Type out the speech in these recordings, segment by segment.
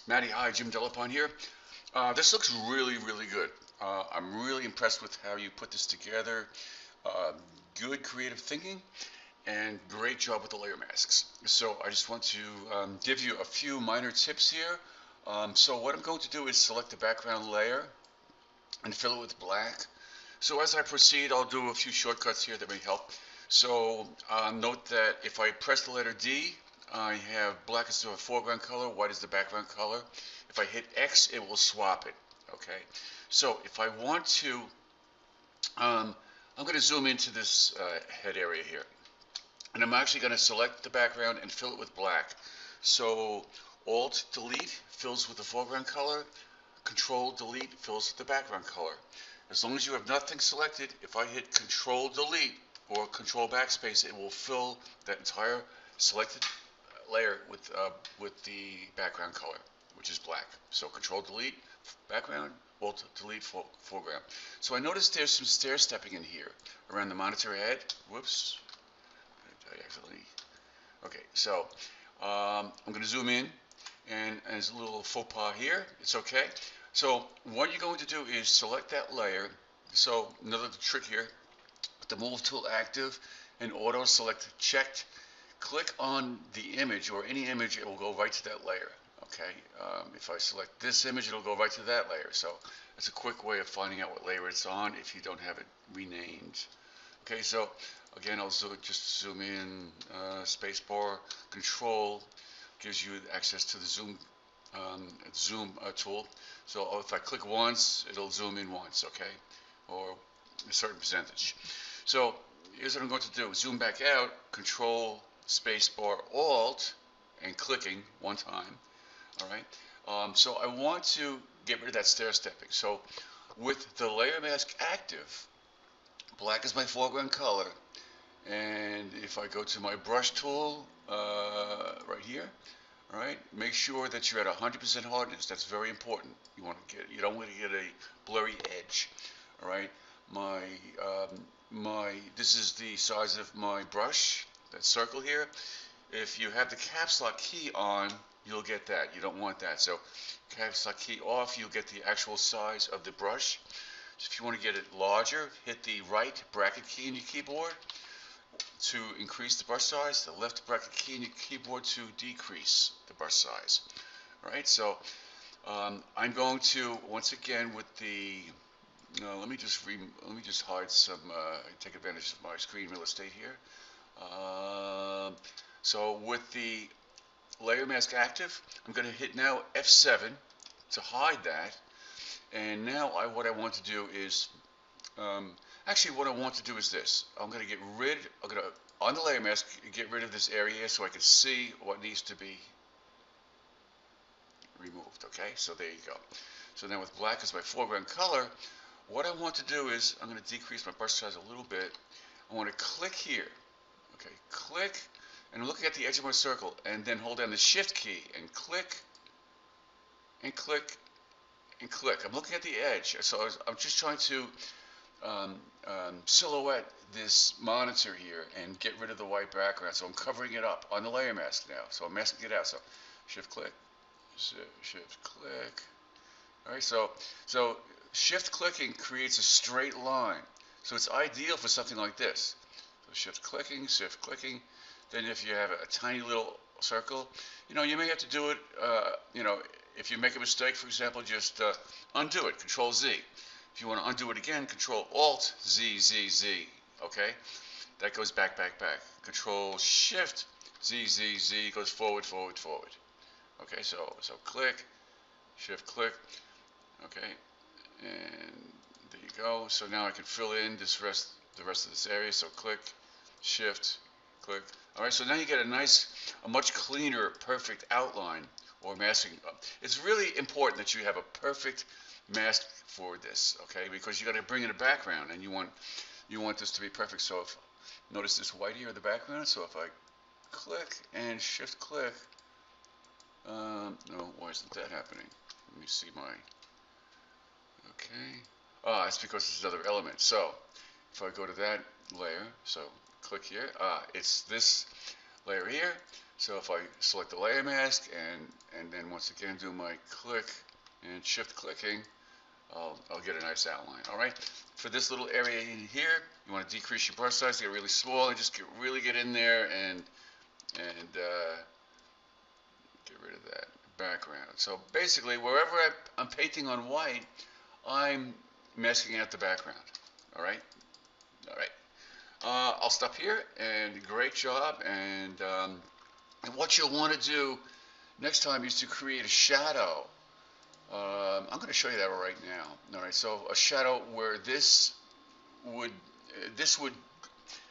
Matty, hi, Jim Delapine here. This looks really, really good. I'm really impressed with how you put this together. Uh, Good creative thinking and great job with the layer masks. So I just want to give you a few minor tips here. So what I'm going to do is select the background layer and fill it with black. So as I proceed, I'll do a few shortcuts here that may help. So note that if I press the letter D, I have black as the foreground color, white is the background color. If I hit X, it will swap it. Okay. So if I want to, I'm going to zoom into this head area here. And I'm actually going to select the background and fill it with black. So Alt Delete fills with the foreground color, Control Delete fills with the background color. As long as you have nothing selected, if I hit Control Delete or Control Backspace, it will fill that entire selected layer with the background color, which is black. So Control Delete background, Alt Delete foreground. So I noticed there's some stair stepping in here around the monitor head. Whoops. I accidentally. Okay, so I'm going to zoom in, and there's a little faux pas here. It's okay. So what you're going to do is select that layer. So another trick here, with the move tool active and auto select checked, click on the image or any image, it will go right to that layer. Okay, if I select this image, it'll go right to that layer. So that's a quick way of finding out what layer it's on if you don't have it renamed. Okay, so again, I'll just zoom in, spacebar, control gives you access to the zoom tool. So if I click once, it'll zoom in once, okay, or a certain percentage. So here's what I'm going to do: zoom back out, control, spacebar, alt, and clicking one time. All right. So I want to get rid of that stair stepping. So with the layer mask active, black is my foreground color, and if I go to my brush tool right here, all right, make sure that you're at 100% hardness. That's very important. You don't want to get a blurry edge. All right, this is the size of my brush. That circle here. If you have the caps lock key on, you'll get that. You don't want that. So caps lock key off, you'll get the actual size of the brush. So if you want to get it larger, hit the right bracket key in your keyboard to increase the brush size, the left bracket key in your keyboard to decrease the brush size. All right, so I'm going to once again with the let me just hide some take advantage of my screen real estate here. So with the layer mask active, I'm going to hit now F7 to hide that. And now what I want to do is, actually what I want to do is this. I'm going to on the layer mask, get rid of this area so I can see what needs to be removed. Okay, so there you go. So now with black as my foreground color, what I want to do is, I'm going to decrease my brush size a little bit. I want to click here. Okay, click, and I'm looking at the edge of my circle, and then hold down the Shift key, and click, and click, and click. I'm looking at the edge, so I'm just trying to silhouette this monitor here and get rid of the white background. So I'm covering it up on the layer mask now. So I'm masking it out. So Shift click, Shift click. All right. So Shift clicking creates a straight line. So it's ideal for something like this. So Shift clicking, Shift clicking. Then if you have a tiny little circle, you may have to do it. If you make a mistake, for example, just undo it, Control Z. If you want to undo it again, Control Alt Z Z Z. Okay, that goes back, back, back. Control Shift Z Z Z goes forward, forward, forward. Okay, so click, Shift click. Okay, and there you go. So now I can fill in the rest of this area. So click, Shift, click. All right, so now you get a much cleaner, perfect outline or masking. It's really important that you have a perfect mask for this, okay? Because you got to bring in a background, and you want this to be perfect. So notice this white here in the background. So if I click and Shift click, no, why isn't that happening? Let me see my. Okay. It's because it's another element. So if I go to that layer, so click here. It's this layer here. So if I select the layer mask and then once again do my click and shift clicking, I'll get a nice outline. All right. For this little area in here, you want to decrease your brush size, get really small, and just really get in there and get rid of that background. So basically, wherever I'm painting on white, I'm masking out the background. All right. All right. I'll stop here, and great job. And what you'll want to do next time is to create a shadow. I'm going to show you that right now. All right, so a shadow where this would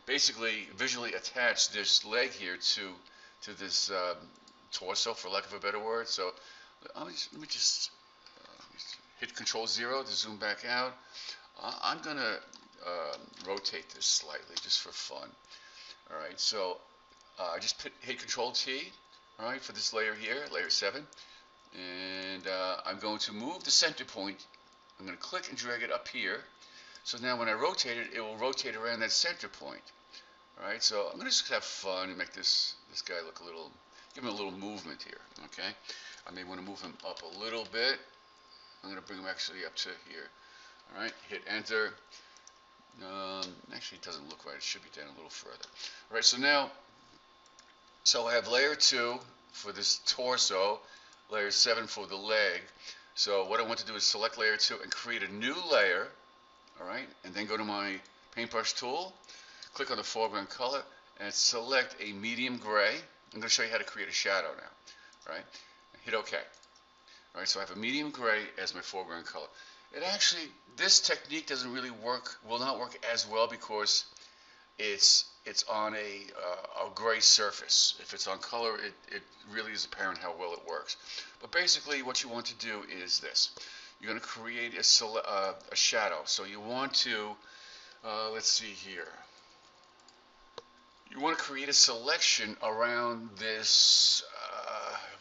basically visually attach this leg here to this torso, for lack of a better word. So let me just hit Control 0 to zoom back out. I'm going to rotate this slightly just for fun. All right, so I just hit Control T, all right, for this layer here, layer 7. And I'm going to move the center point. I'm going to click and drag it up here. So now when I rotate it, it will rotate around that center point. All right, so I'm going to just have fun and make this guy look a little, give him a little movement here, okay? I may want to move him up a little bit. I'm going to bring him actually up to here. All right, hit Enter. Actually, it doesn't look right. It should be down a little further. All right, so now, I have layer 2 for this torso, layer 7 for the leg. So what I want to do is select layer 2 and create a new layer, all right, and then go to my paintbrush tool, click on the foreground color, and select a medium gray. I'm going to show you how to create a shadow now, all right? Hit OK. All right, so I have a medium gray as my foreground color. It actually, this technique doesn't really work, will not work as well because it's on a gray surface. If it's on color, it really is apparent how well it works. But basically, what you want to do is this. You're going to create a shadow. So you want to, let's see here. You want to create a selection around this,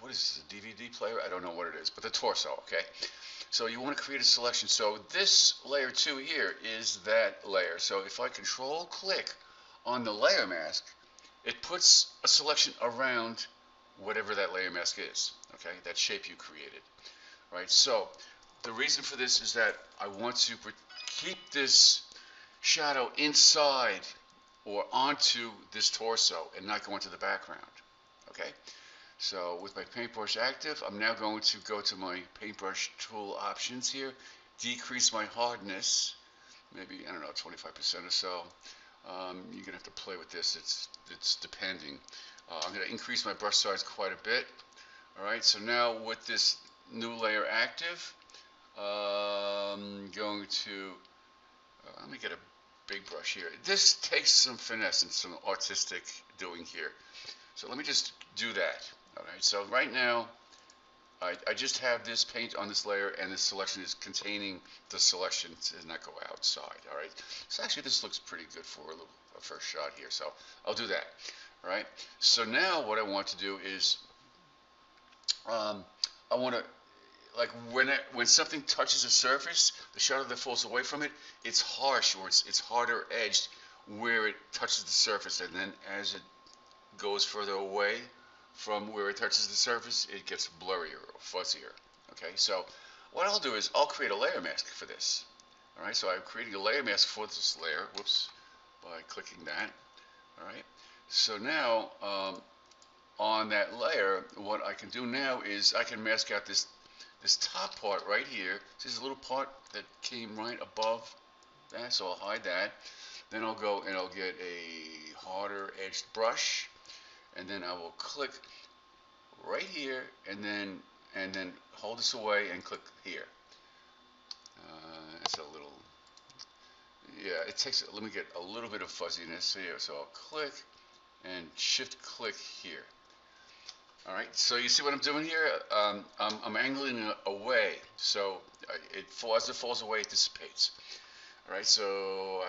what is this, a DVD player? I don't know what it is, but the torso, okay? So you want to create a selection. So this layer 2 here is that layer. So if I control click on the layer mask, it puts a selection around whatever that layer mask is, okay, that shape you created, right? So the reason for this is that I want to keep this shadow inside or onto this torso and not go into the background, okay? So with my paintbrush active, I'm now going to go to my paintbrush tool options here, decrease my hardness, maybe, I don't know, 25% or so. You're going to have to play with this. It's depending. I'm going to increase my brush size quite a bit. All right, so now with this new layer active, I'm going to, let me get a big brush here. This takes some finesse and some artistic doing here. So let me just do that. All right, so right now, I just have this paint on this layer, and this selection is containing the selection to not go outside. All right, so actually this looks pretty good for a first shot here, so I'll do that. All right, so now what I want to do is I want to, like when something touches a surface, the shadow that falls away from it, it's harsh, or it's harder edged where it touches the surface, and then as it goes further away from where it touches the surface, it gets blurrier or fuzzier. Okay, so what I'll do is I'll create a layer mask for this. All right, so I'm creating a layer mask for this layer, whoops, by clicking that. All right, so now on that layer, what I can do now is I can mask out this top part right here. This is a little part that came right above that, so I'll hide that. Then I'll go and I'll get a harder edged brush, and then I will click right here, and then hold this away and click here. It's a little, yeah, it takes, let me get a little bit of fuzziness here. So I'll click and shift click here. All right, so you see what I'm doing here? I'm angling it away, so as it falls away, it dissipates. All right, so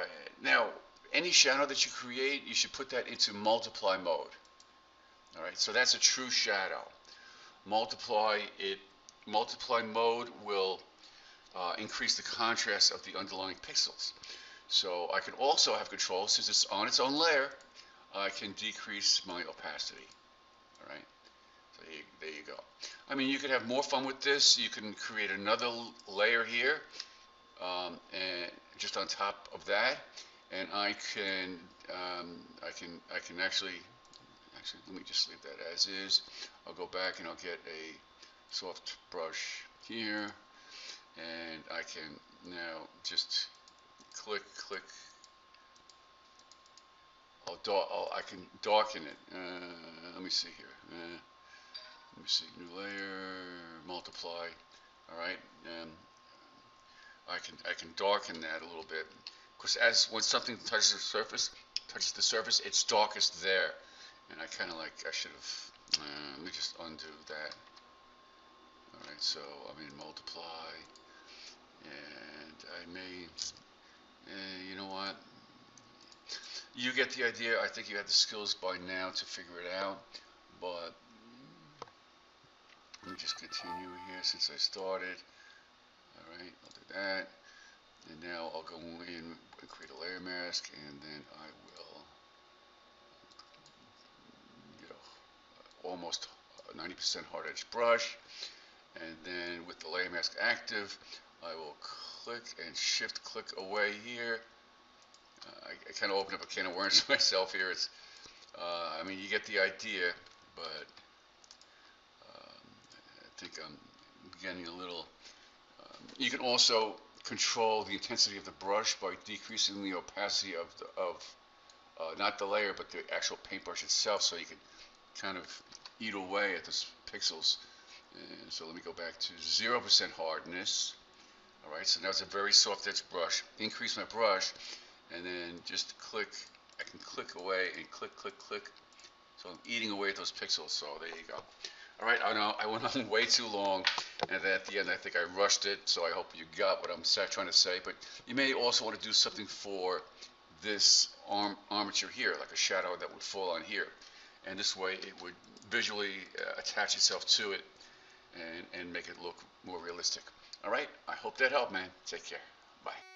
now any shadow that you create, you should put that into multiply mode. All right, so that's a true shadow. Multiply mode will increase the contrast of the underlying pixels. So I can also have control, since it's on its own layer, I can decrease my opacity. All right, so there you go. I mean, you could have more fun with this. You can create another layer here, and just on top of that, and I can actually let me just leave that as is. I'll go back and I'll get a soft brush here, and I can now just click. I can darken it. Let me see here. Let me see. New layer, multiply. All right. I can darken that a little bit, because as when something touches the surface, it's darkest there. And I kind of like I should have. Let me just undo that. All right. So I'm in multiply, and I may. You know what? You get the idea. I think you have the skills by now to figure it out. But let me just continue here since I started. All right, I'll do that. And now I'll go in and create a layer mask, and then I will, almost 90% hard edge brush. And then with the layer mask active, I will click and shift click away here. I kind of open up a can of worms myself here. It's, I mean, you get the idea, but I think I'm getting a little. You can also control the intensity of the brush by decreasing the opacity of not the layer, but the actual paintbrush itself, so you can kind of eat away at those pixels. And so let me go back to 0% hardness. All right, so now it's a very soft edge brush. Increase my brush, and then just click. I can click away and click. So I'm eating away at those pixels. So there you go. All right, I know I went on way too long, and then at the end I think I rushed it. So I hope you got what I'm trying to say. But you may also want to do something for this armature here, like a shadow that would fall on here, and this way it would visually attach itself to it and make it look more realistic. All right, I hope that helped, man. Take care. Bye.